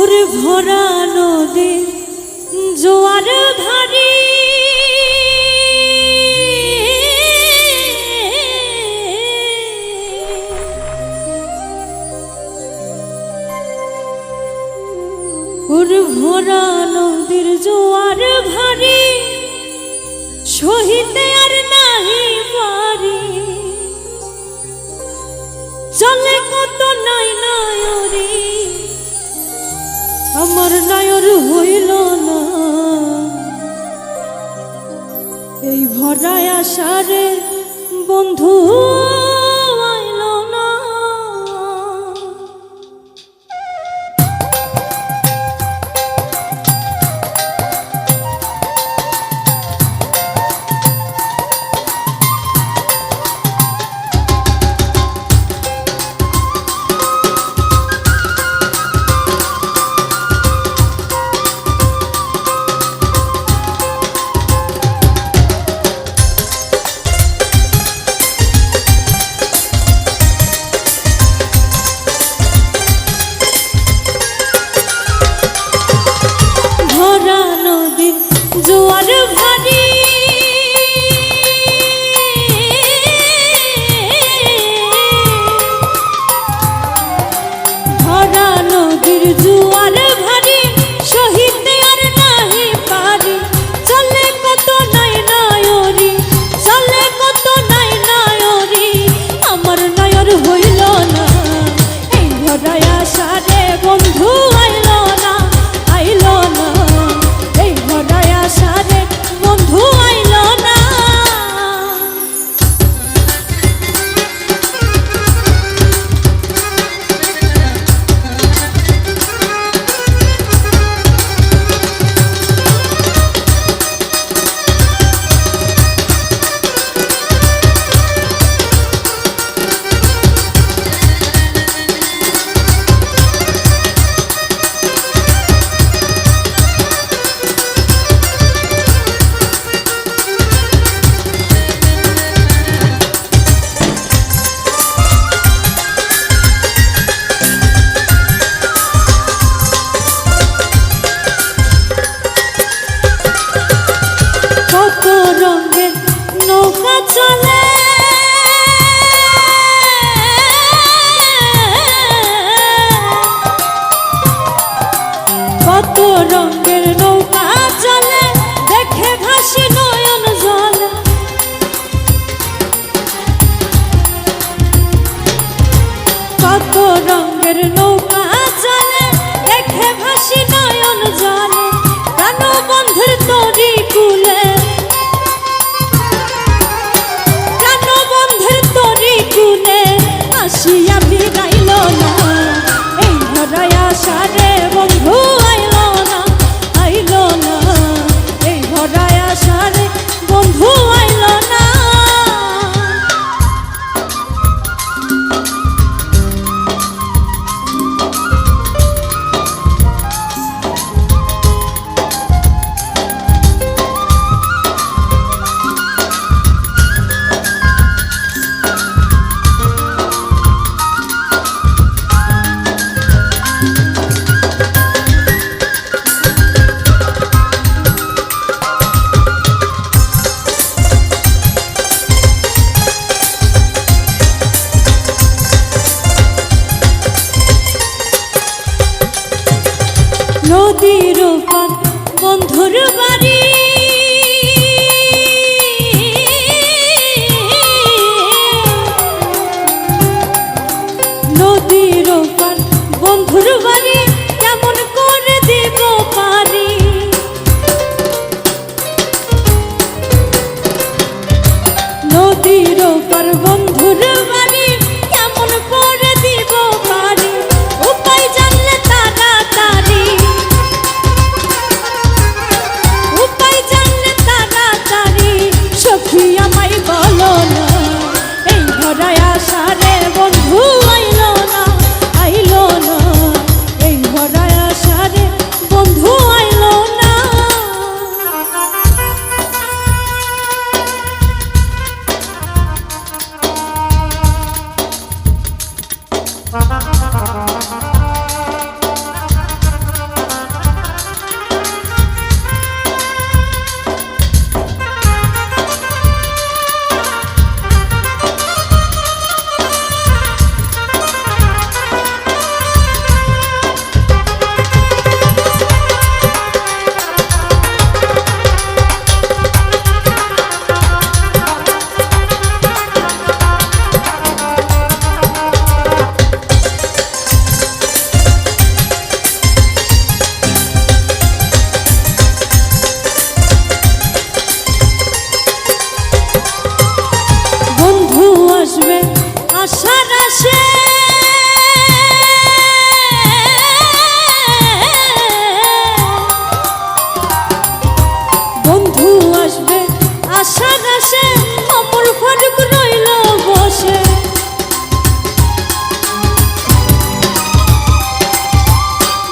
ওরে ভরা নদী জোয়ার ভারী ওরে ভরা নদীর জোয়ার ভারী সহিতে আর নাহি পারি চলে কত নাই নয়রি আমার নয়র হইল না এই ভরায় আশারে বন্ধু আইল না জোয়ার ভারী ভরা নদীর জোয়ার ভারী সহিতে আর নাহি পারি চলে কত নাই নয়রি চলে কত নাই নয়রি আমার নয়র হইল না এই ভরায় আশারে বন্ধু আইল না আইল না এই ভরায় আশারে বন্ধু আইল না কত রঙের নৌকা চলে কত রঙের নৌকা চলে দেখে ভাসি নয়ন জলে কত রঙের নৌকা চলে দেখে ভাসি নয়ন জলে প্রাণ বন্ধুর তরি কুলে প্রাণ বন্ধুর তরি কুলে আসিয়া বিরাইল না এই ভরায় আশারে বন্ধু আইল না আইল না এই ভরায় আশারে বন্ধু আইল না নদীর ওপার বন্ধুর বাড়ি নদীর ওপার বন্ধুর বাড়ি কেমন করে দিব পারি নদীর ওপার বন্ধুর বাড়ি কেমন করে দিব পারি উপায় জানলে তাড়াতাড়ি উপায় জানলে তাড়াতাড়ি সখী আমায় বলো না এই ভরায় আশারে বন্ধু আইল না আইল না এই ভরায় আশারে বন্ধু আইল না আশার আসে অমর ফারুক রইল বসে।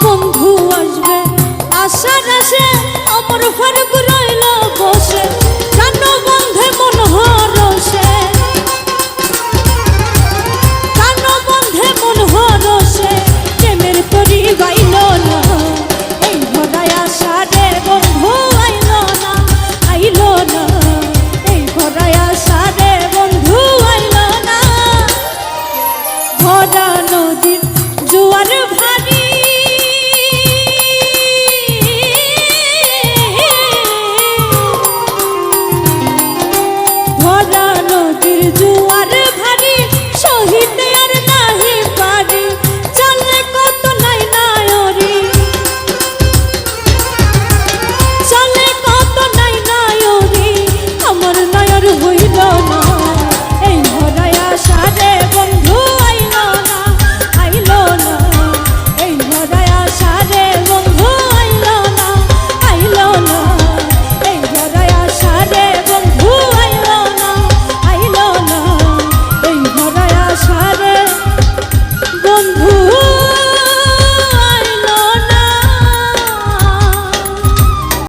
বন্ধু আসবে আশার আসে অমর ফারুক রইল বসে। কেন বন্ধে মন হরসে, কেন বন্ধে মন হরসে, প্রেমের তরি বাইল না এই ভরায় আশা রে বন্ধু আইল না, আইল না এই ভরায় আশা রে বন্ধু আইল না। ভরা নদীর জোয়ার ভারী ভরা নদীর জোয়ার